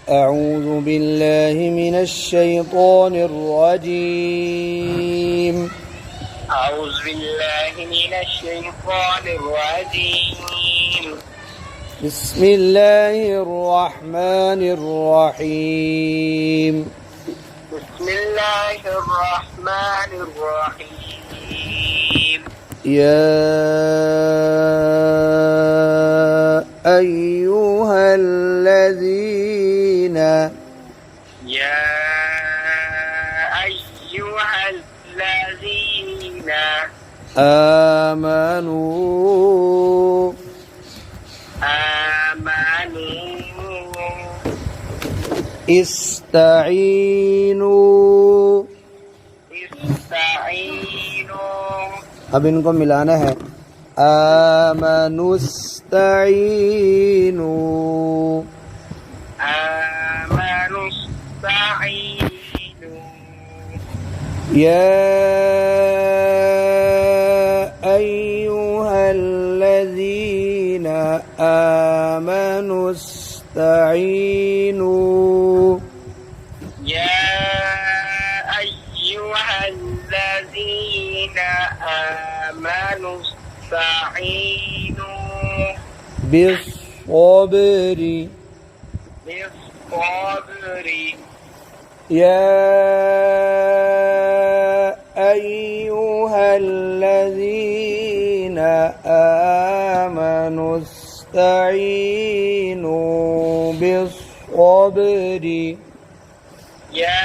أعوذ بالله من الشيطان الرجيم. أعوذ بالله من الشيطان الرجيم. بسم الله الرحمن الرحيم. بسم الله الرحمن الرحيم. يا أيها الذين آمنوا استعينوا अब इनको मिलाना है आमनुस्ताईनु या अय्युहल्लज़ीना आमनुस्ताईनु بالصبر يا أيها الذين آمنوا استعينوا بالصبر يا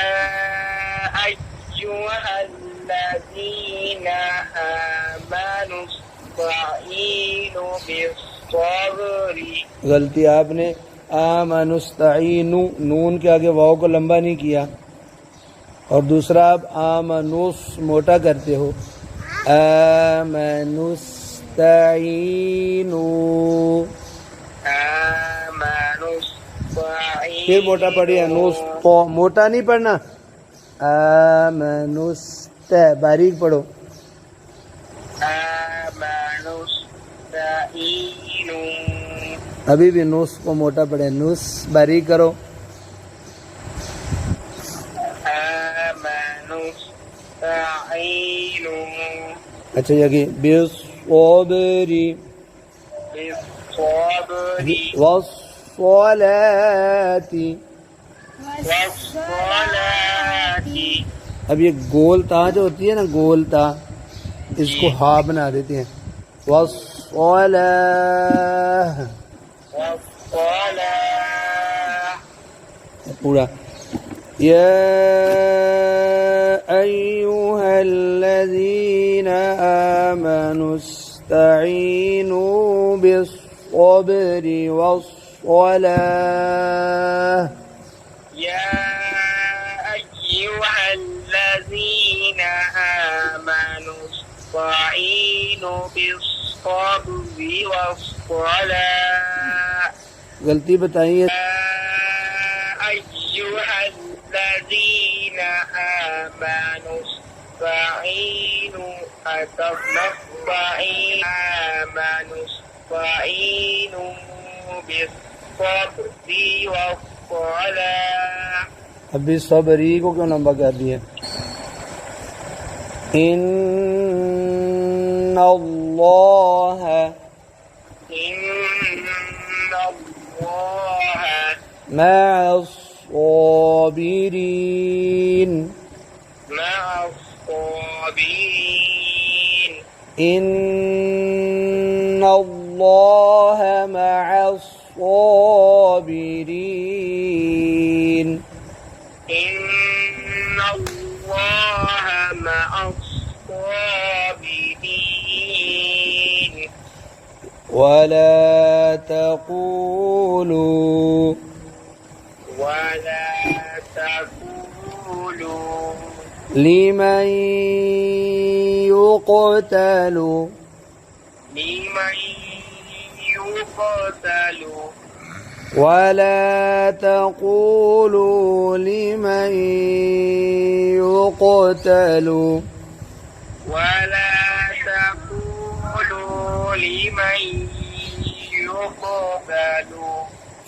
أيها الذين آمنوا استعينوا بالصبر. गलती आपने आमनुस्ताईनु नून के आगे वाव को लंबा नहीं किया और दूसरा आप आमनुस मोटा करते हो आमनुस्ताईनु फिर मोटा पढ़िए नुस मोटा नहीं पढ़ना आमनुस्त बारीक पढ़ो अभी भी नुस को मोटा पढ़े नुस बारीक करो अच्छा यही बिस्सब्री वस्सलाती अब ये गोल ता जो होती है ना गोल ता इसको हा बना देते हैं वस्सलाह पूरा या अय्युहल्लज़ीना आमनुस्ताईनु बिस्सब्रि वस्सलाह या अय्युहल्लज़ीना आमनुस्ताईनु बिस्सब्रि वस्सलाह. गलती बताइए अय्युहल्लज़ीना आमनुस्ताईनु आमनुस्ताईनु बिस्सब्रि वस्सलाह. अभी सब्री को क्यों लंबा कर दिए इन्नल्लाह मअस्साबिरीन इन्नल्लाह मअस्साबिरीन इन्नल्लाह मअस्साबिरीन. ولا تقولوا لمن يقتل ولا تقولوا لمن يقتل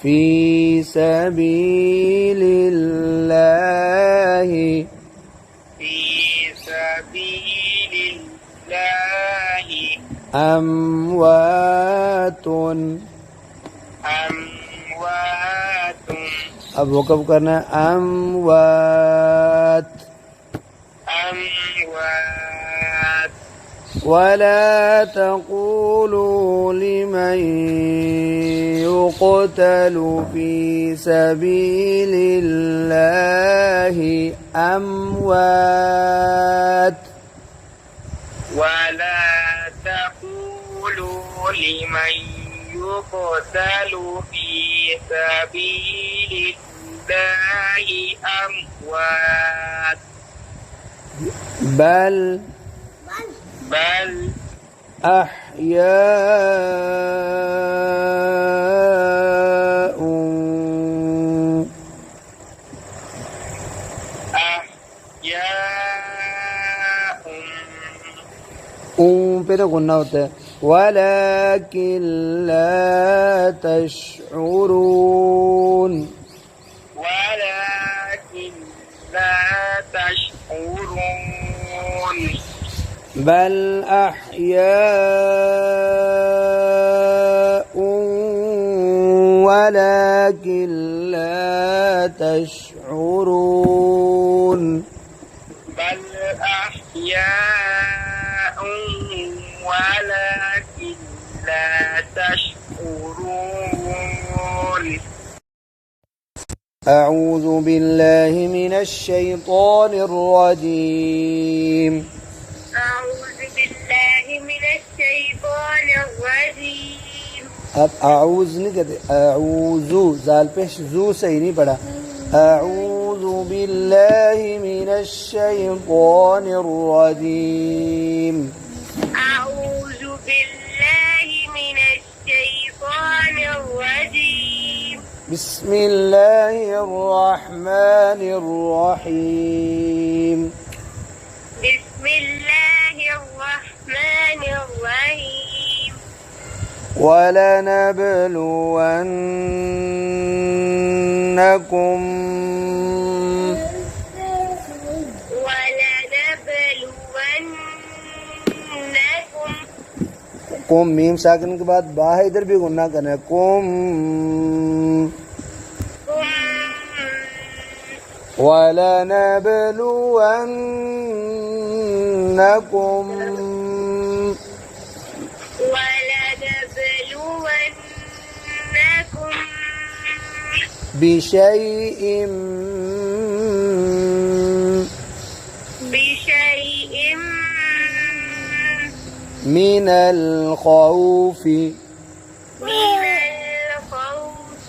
في سبيل الله في سبيل الله أموات أموات अब वक़फ़ करना है अमवात أموات ولا تقولوا لمن يقتل في سبيل الله أموات ولا تقولوا لمن يقتل في سبيل الله أموات بل بل أحياء أحياء पे तो गुन्ना होता है वलाकिन ला तशउरून ولكن لا تشعرون بل أحياء ولكن لا تشعرون بل أحياء ولكن لا تشعرون أعوذ بالله من الشيطان الرجيم أعوذ بالله من الشيطان الرجيم अब आऊज नहीं कहते आऊजू जाल पे जू सही नहीं पड़ा أعوذ بالله من الشيطان الرجيم أعوذ بالله من الشيطان الرجيم بسم الله الرحمن الرحيم بسم الله الرحمن الرحيم ولنبلونكم ولنبلونكم कुम मीम साकिन के बाद बा है इधर भी गुन्ना करना है कुम ولنبلونكم ولنبلونكم بشيء بشيء من الخوف من الخوف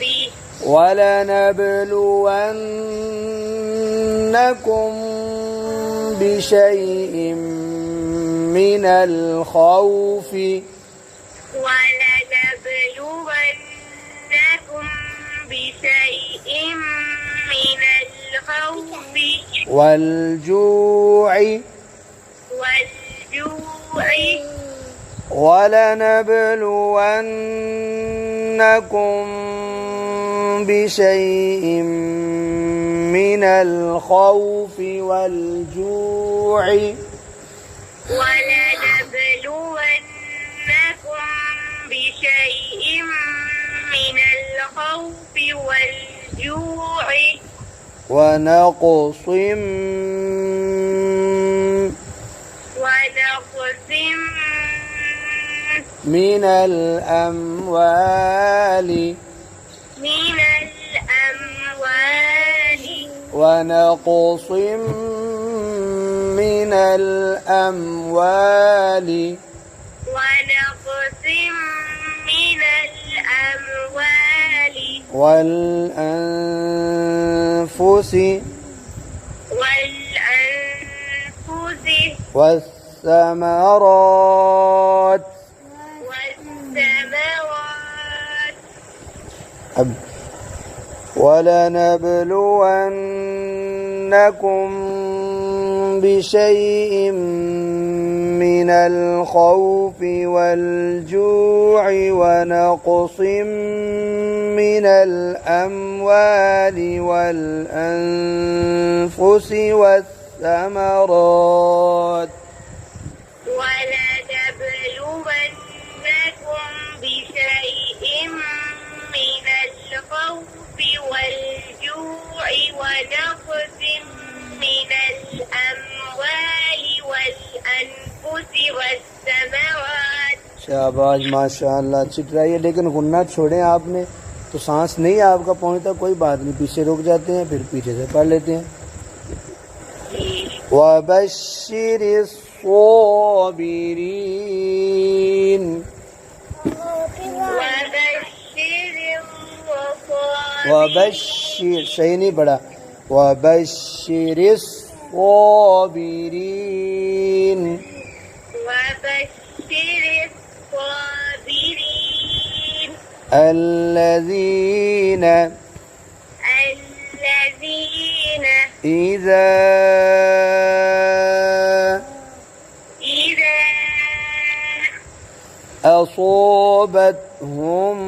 ولنبلونكم بشيء من الخوف ولنبلونكم بشيء من الخوف والجوع والجوع ولنبلونكم بشيء من الخوف والجوع ولنبلونكم بشيء من الخوف والجوع ونقص من الأموال ونقص من الأموال والأنفس والثمرات अब ولنبلونكم بشيء من الخوف والجوع ونقص من من الأموال والأنفس والثمرات ولنبلونكم بشيء من الخوف والجوع ونقص من الأموال والأنفس والثمرات. शाबाश माशाअल्लाह, अच्छी ट्राई है, लेकिन गुन्ना छोड़ें आपने तो सांस नहीं आपका पहुंचता, कोई बात नहीं, पीछे रुक जाते हैं, फिर पीछे से पढ़ लेते हैं. वबश्शिरिस साबिरीन. वबश्शिर सही नहीं पढ़ा. वबश्शिरिस साबिरीन. الذين إذا أصابتهم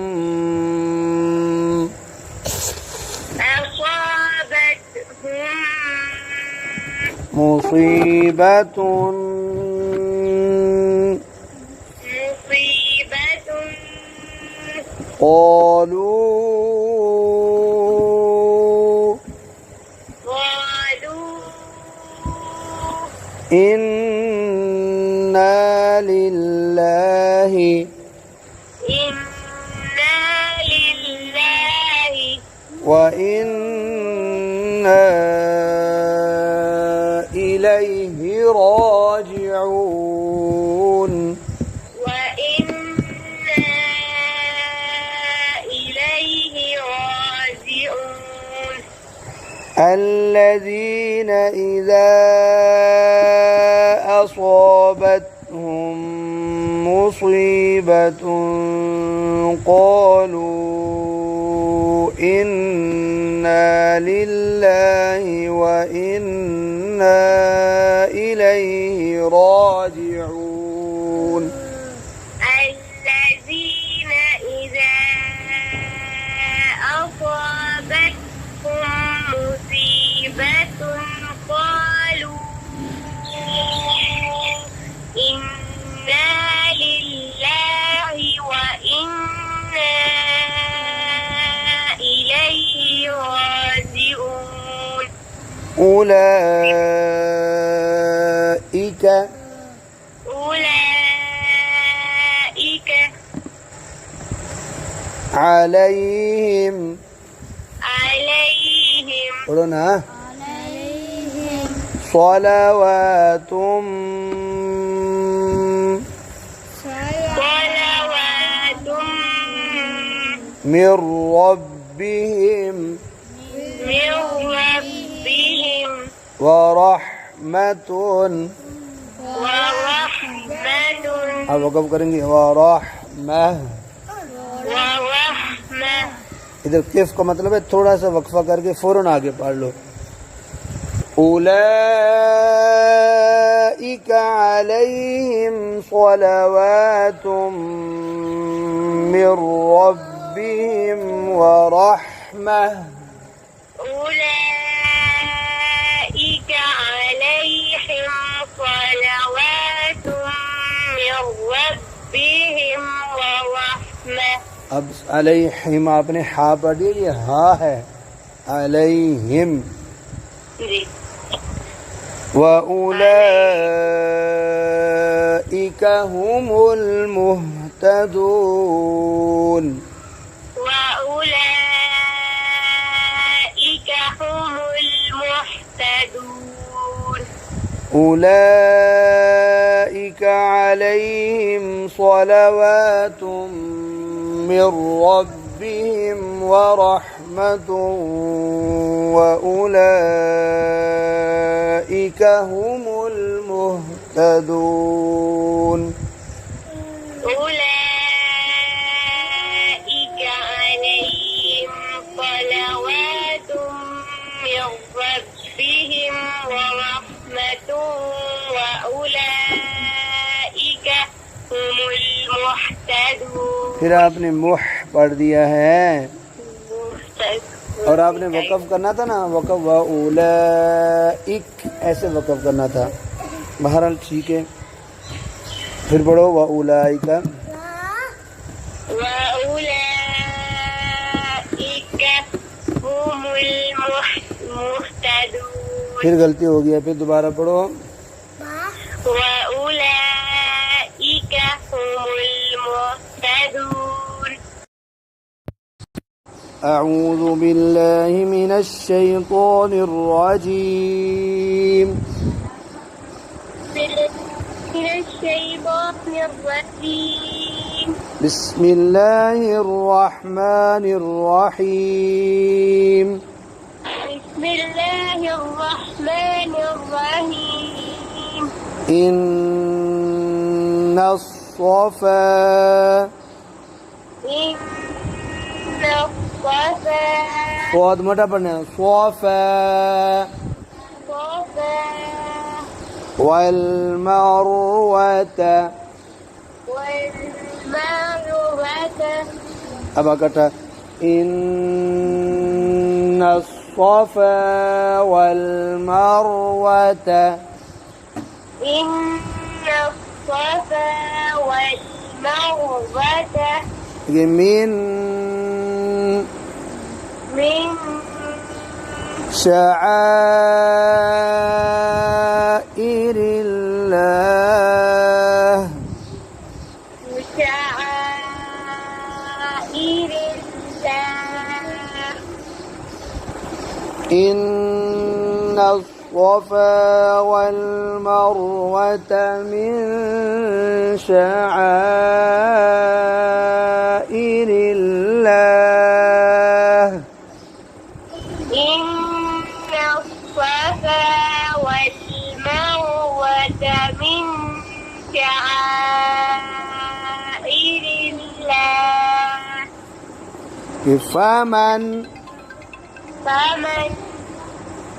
مصيبة قالوا إنا لله وإنا إليه راجعون. الذين إذا أصابتهم مصيبة قالوا إنا لله وإنا إليه راجعون. الذين إذا أصابتهم مصيبة قالوا إنا لله وإنا إليه راجعون. أولئك عليهم قلنا صلوات من ربهم ورحمة. अब वक़्फ़ करेंगे वरहमह. इधर किफ का मतलब है थोड़ा सा वक्फा करके फौरन आगे पढ़ लो. उलाइक अलैहिम सलवातुम मिर रब्बिहिम व रहमह. उलाइक अलैहिम सलवातुम मिर रब्बिहिम व रहमह. अब अलैहिम आपने हा पढ़ दिया, ये हा है अलैहिम. व उलाइक हुमुल मुहतदून. व उलाइक हुमुल मुहतदून. उलाइक अलैहिम सलवातुम من ربهم ورحمة وأولئك هم المهتدون. أولئك عليهم صلوات من ربهم ورحمة وأولئك هم المهتدون. फिर आपने मुह पढ़ दिया है और आपने वक़फ़ करना था ना, वक़फ़ व उलैइक ऐसे वक़फ़ करना था। बहरहाल ठीक है, फिर पढ़ो व उलैइका। वउलाइका हुमुल मुहतदून। फिर गलती हो गया, फिर दोबारा पढ़ो। वउलाइका हुमुल मुहतदून। أعوذ بالله من الشيطان الرجيم. من الشيطان الرجيم. بسم الله الرحمن الرحيم. بسم الله الرحمن الرحيم. إن الصفا إن الصفا बहुत मोटा पढ़ना है। صفا صفا والمروة والمروة. अब इकट्ठा إن الصفا والمروة. إن الصفا والمروة من من شعائر الله. شعائر الله. إن الصفا والمروة من شعائر الله. إن الصفا والمروة من شعائر الله. فمن فمن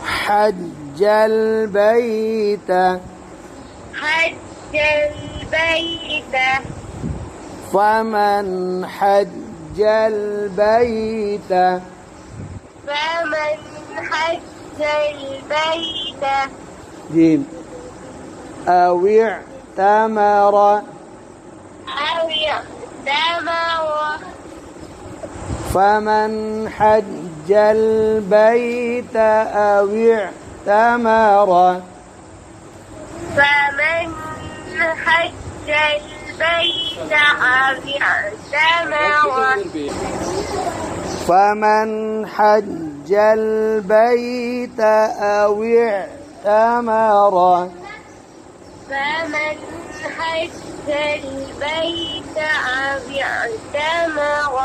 حج البيت حج البيت فمن حج البيت فمن حج البيت جيم أو اعتمر أو اعتمر فمن حج البيت أو اعتمر فمن حج البيت أو اعتمر فمن حج البيت أو اعتمر فمن حج البيت أو اعتمر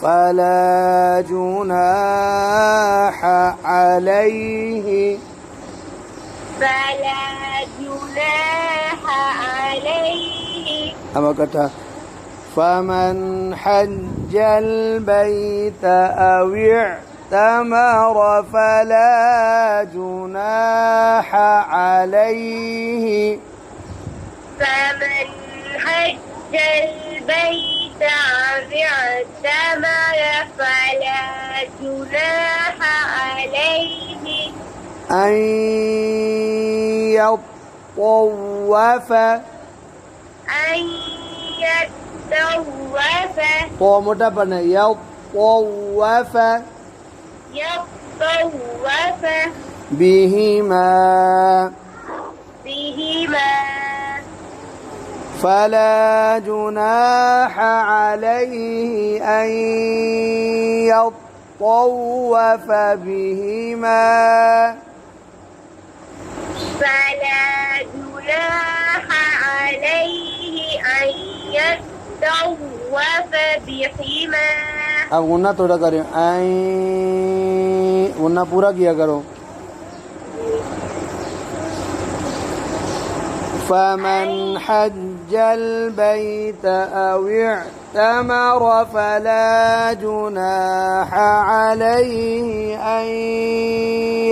فلا جناح عليه فلا جناح عليه. أما كتا فمن حج البيت أو اعتمر فلا جناح عليه فمن حج البيت أو اعتمر فلا جناح عليه أن يطوف أن يطوف तो मोटा पढ़ना يطوف يطوف بهما بهما فلا جناح عليه أن يطوف بهما فلا جناح عليه أن يطوف بهما. अब गुन्ना थोड़ा करें गुन्ना पूरा किया करो فمن حج البيت أو اعتمر فلا جناح عليه أن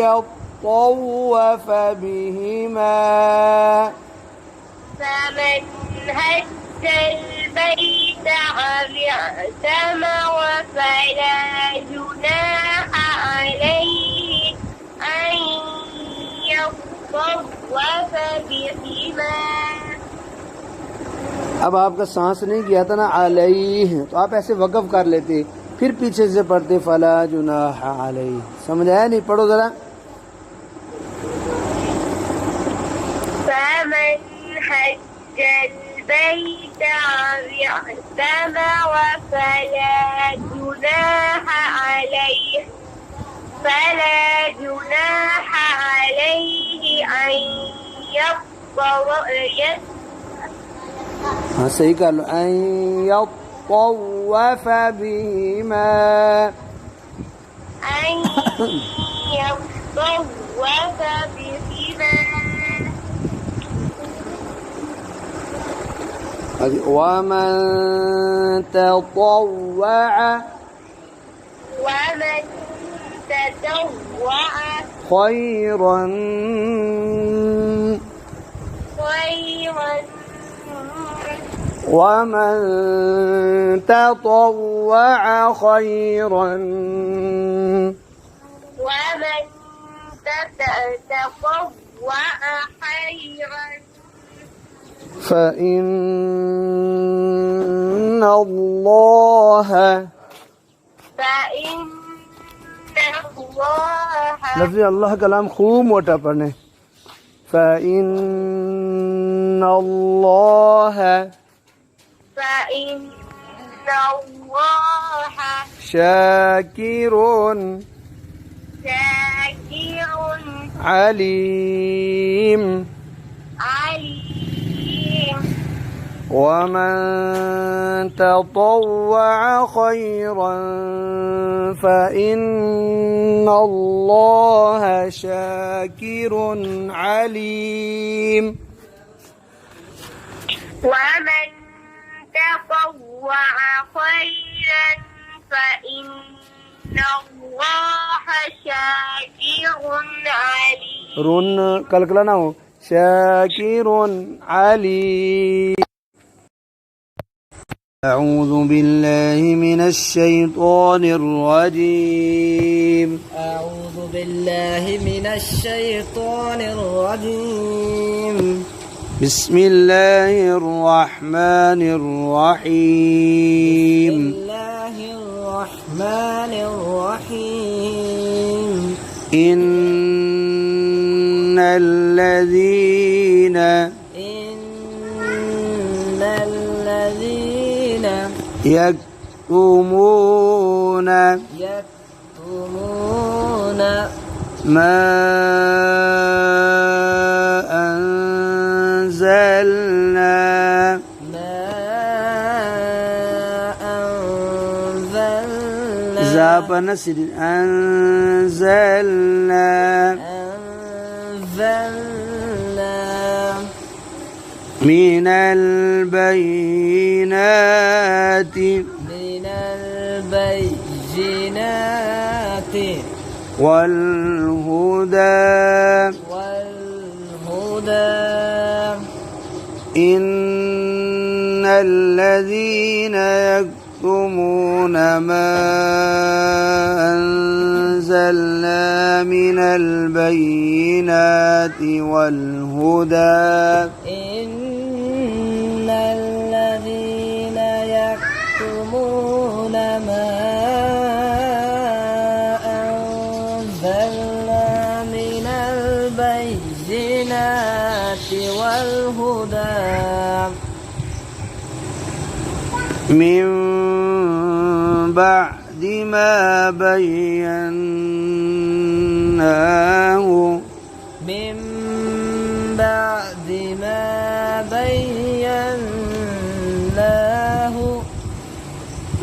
يطوف بهما فمن حج البيت أو اعتمر فلا جناح فيهما अब आपका सांस नहीं गया था ना अलैहि, तो आप ऐसे वक़फ़ कर लेते, फिर पीछे से पढ़ते फला जुनाह अलैहि। समझ आया नहीं? पढ़ो जरा। فمن حج البيت أو اعتمر فلا جناح عليه أن يطوف हाँ सही कर लो। अन यत्तवफ़ बिहिमा, أن يطوف بهما ومن تطوع ومن تطوع خيرا ومن تطوع خيرا ومن تطوع خيرا فإن الله लफ्ज़ अल्लाह कलाम खूब मोटा पढ़ने। فإن الله شاكر عليم ومن تطوع خيرا فإن الله شاكر عليم ومن تطوع خيرا فإن الله شاكر عليم रुन कलकला ना हो, शाकिर عليم। أعوذ بالله من الشيطان الرجيم. أعوذ بالله من الشيطان الرجيم. بسم الله الرحمن الرحيم. بسم الله الرحمن الرحيم. إن الذين يكتمون ما أنزلنا أنزلنا من البينات والهدى إن الذين يكتمون ما أنزلنا من البينات والهدى إن الذين يكتمون ما أنزلنا من البينات والهدى من بعد ما بيناه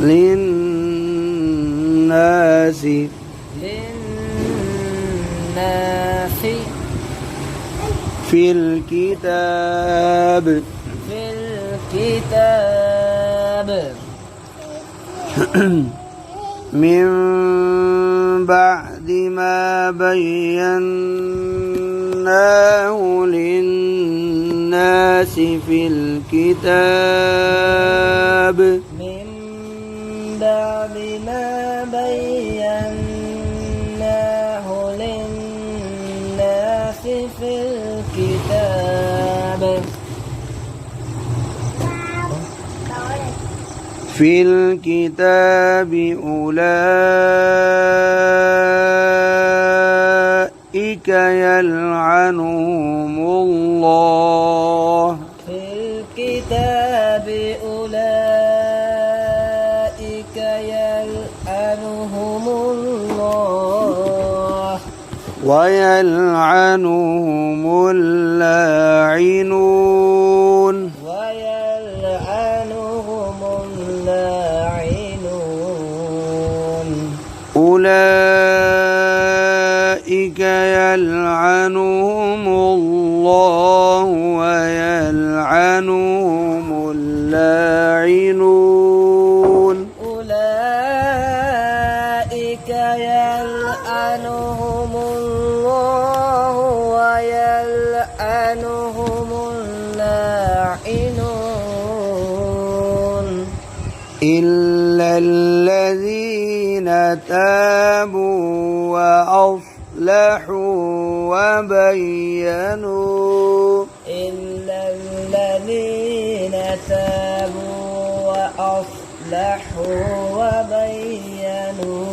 للناس في الكتاب من بعد ما بيناه للناس في الكتاب من بعد ما بيناه للناس في الكتاب في الكتاب أولئك يلعنهم الله في الكتاب أولئك يلعنهم الله ويلعنهم اللاعنون ويلعنهم اللاعنون أولئك يلعنهم الله ويلعنهم اللاعنون أولئك يلعنهم الله ويلعنهم اللاعنون إلا الذين تابوا وأصلحوا وبينوا إلا الذين تابوا وأصلحوا وبينوا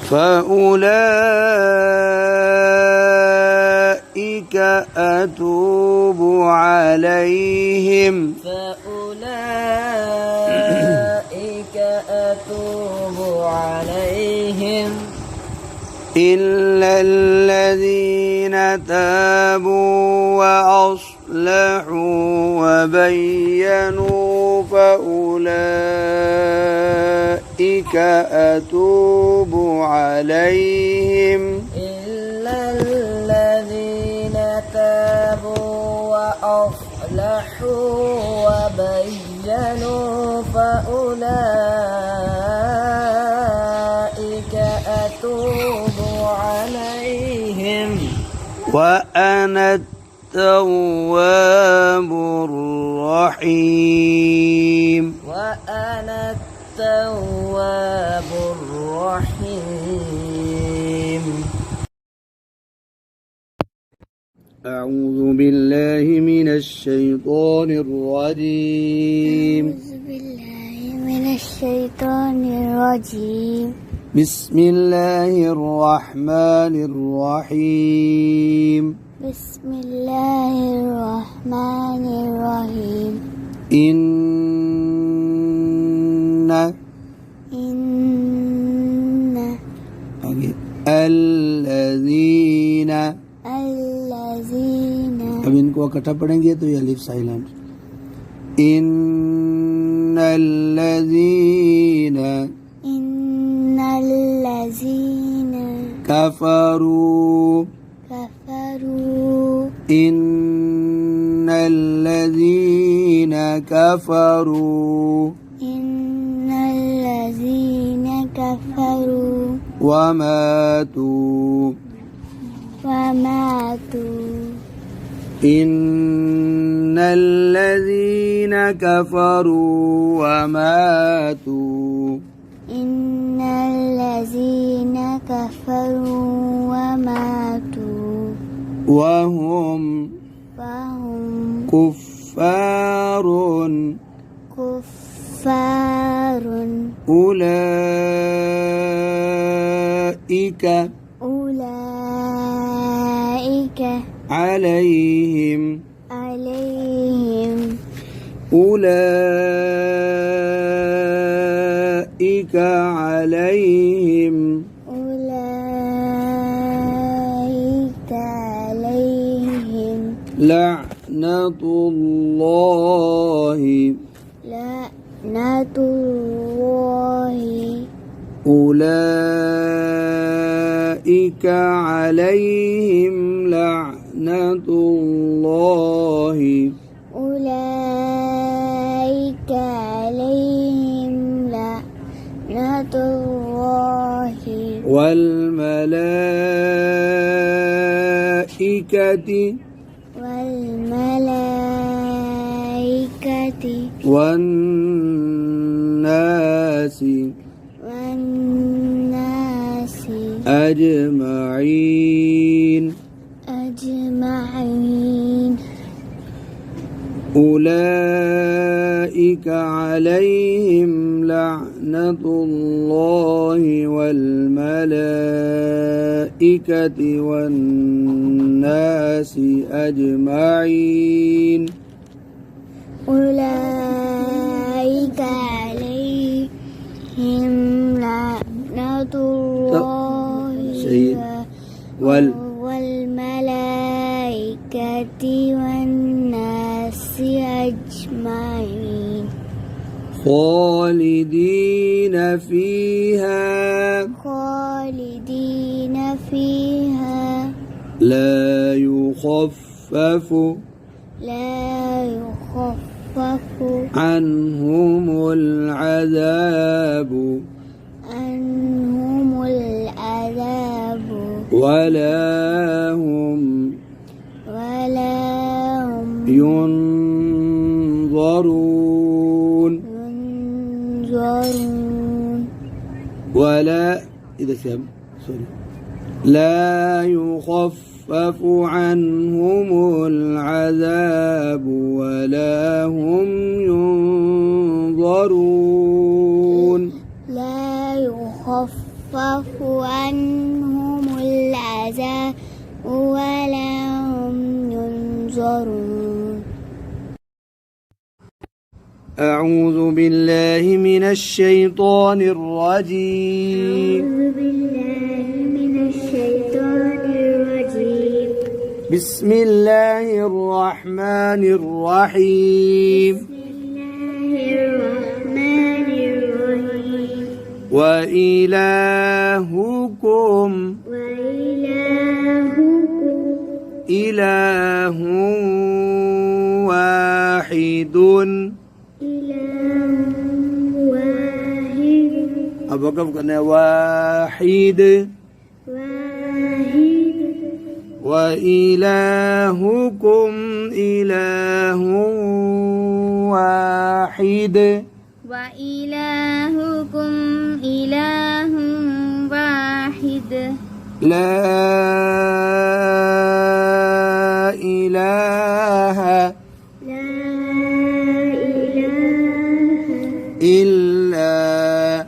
فأولئك أتوب عليهم فأولئك أتوب عليهم إلا الذين تابوا وأصلحوا وبينوا فأولئك أتوب عليهم إلا الذين تابوا وأصلحوا وبينوا فأولئك أتوب عليهم وأنا التواب الرحيم وأنا التواب الرحيم أعوذ بالله من الشيطان الرجيم أعوذ بالله من الشيطان الرجيم بسم الله الرحمن الرحيم بسم الله الرحمن الرحيم إن الذين अब इनको इकट्ठा पढ़ेंगे तो ये अलिफ silent innallazina kafaru innallazina kafaru wa matu إن الذين كفروا وماتوا وهم كفار أولئك عليهم أولئك عليهم لعنة الله أولئك عليهم لعنة الله والملائكة والناس أجمعين أولئك أولئك عليهم لعنة الله والملائكة والناس أجمعين أولئك عليهم لعنة الله والملائكة والناس أجمعين خالدين فيها لا يخفف عنهم العذاب ولا هم ينظرون ولا إذا كان لا يخفف عنهم العذاب ولا هم ينظرون لا يخفف عنهم العذاب ولا هم ينظرون أعوذ بالله من الشيطان الرجيم بسم الله الرحمن الرحيم وإلهكم إله واحد अब वक़्फ़ करना है वाहिद وإلهكم إله واحد وإلهكم إله واحد لا إله إلا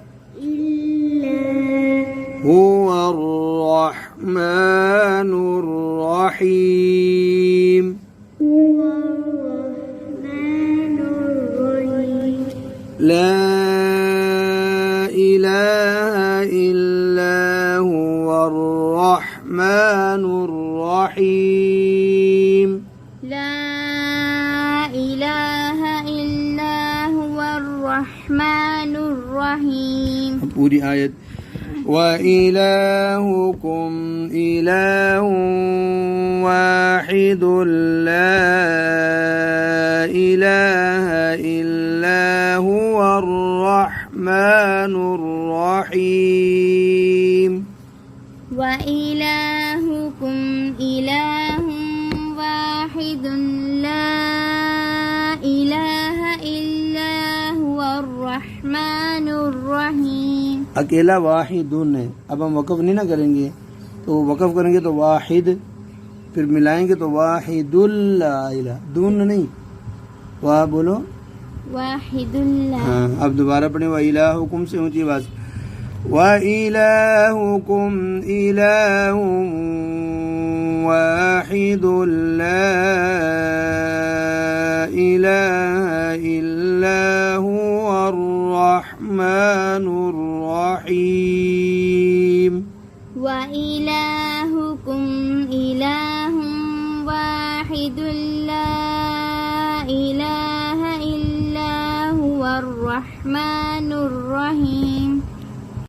هو الرحمن الرحيم لا إله إلا هو الرحمن الرحيم لا إله إلا هو الرحمن الرحيم पूरी आयत وإلهكم إله واحد لا إله إلا هو الرحمن الرحيم وإلهكم إله واحد لا إله إلا هو الرحمن الرحيम अकेला वाहिदुन है अब हम वक़फ़ नहीं ना करेंगे तो वक़फ़ करेंगे तो वाहिद फिर मिलाएंगे तो वाहिदुल्ला दून नहीं वाह बोलो वाहिदुल्ला हाँ अब दोबारा पढ़े व इलाहुकुम से ऊंची आवाज़ व इलाहुकुम इलाहुम वाहिदुल ला इलाहा इल्ला हुवर रहमानुर रहीम وإلهكم إله واحد لا إله إلا هو الرحمن الرحيم